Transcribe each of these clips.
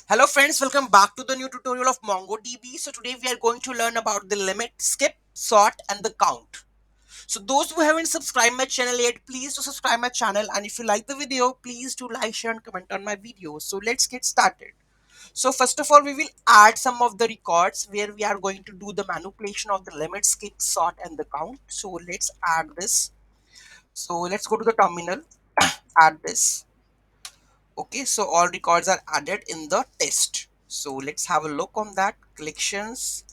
Hello friends, welcome back to the new tutorial of MongoDB. So today we are going to learn about the limit, skip, sort and the count. So those who haven't subscribed my channel yet, please do subscribe my channel, and if you like the video, please do like, share and comment on my video. So let's get started. So first of all, we will add some of the records where we are going to do the manipulation of the limit, skip, sort and the count. So let's add this. So let's go to the terminal, add this. Okay, so all records are added in the test. So let's have a look on that. Collections,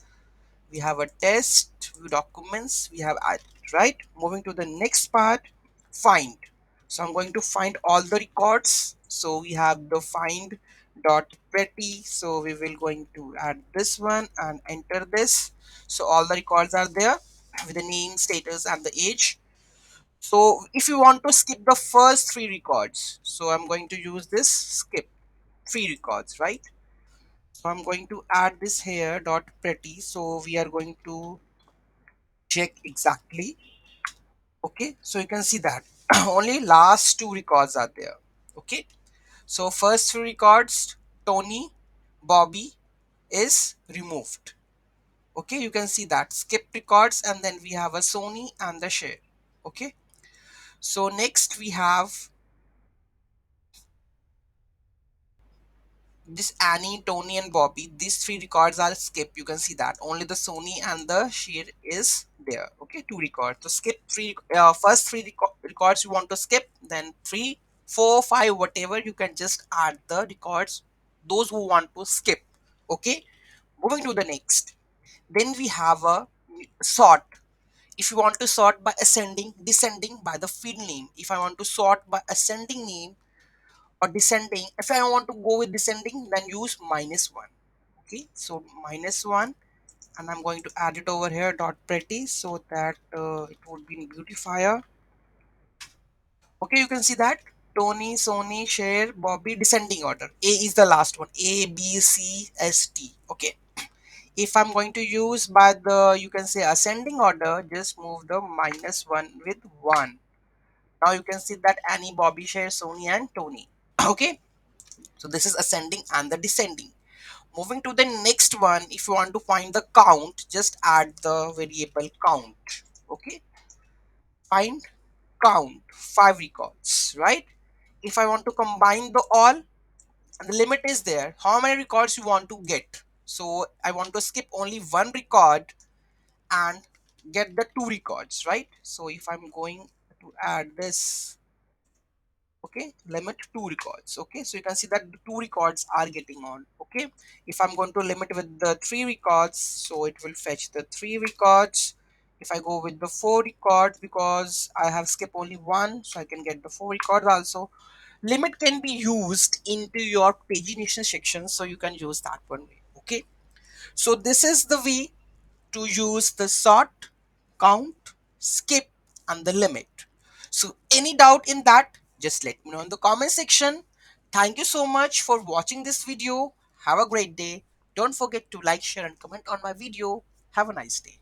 we have a test, view documents, we have added, right? Moving to the next part, find. So I'm going to find all the records. So we have the find dot petty. So we will going to add this one and enter this. So all the records are there with the name, status and the age. So if you want to skip the first three records, so I'm going to use this skip three records, right? So I'm going to add this here dot pretty. So we are going to check exactly. Okay, so you can see that only last two records are there. Okay, so first three records, Tony, Bobby is removed. Okay, you can see that skip records, and then we have a Sony and the share. Okay, so next we have this Annie, Tony, and Bobby. These three records are skipped. You can see that only the Sony and the Sheer is there. Okay, two records. So skip three. First three records you want to skip. Then three, four, five, whatever. You can just add the records. Those who want to skip. Okay. Moving to the next. Then we have a sort. If you want to sort by ascending, descending by the field name. If I want to sort by ascending name or descending, if I want to go with descending, then use -1. Okay, so -1, and I'm going to add it over here dot pretty so that it would be in beautifier. Okay, you can see that Tony, Sony, share, Bobby, descending order. A is the last one, A, B, C, S, T. Okay, if I'm going to use by the, you can say, ascending order, just move the -1 with 1. Now you can see that Annie, Bobby, share, Sony and Tony. Okay, so this is ascending and the descending. Moving to the next one, if you want to find the count, just add the variable count. Okay, find count, 5 records, right? If I want to combine the all, the limit is there. How many records you want to get? So I want to skip only one record and get the two records, right? So if I'm going to add this, okay, limit two records. Okay, so you can see that the two records are getting on. Okay, if I'm going to limit with the three records, so it will fetch the three records. If I go with the four records, because I have skipped only one, so I can get the four records also. Limit can be used into your pagination section, so you can use that one way. Okay, so this is the way to use the sort, count, skip, and the limit. So any doubt in that, just let me know in the comment section. Thank you so much for watching this video. Have a great day. Don't forget to like, share, and comment on my video. Have a nice day.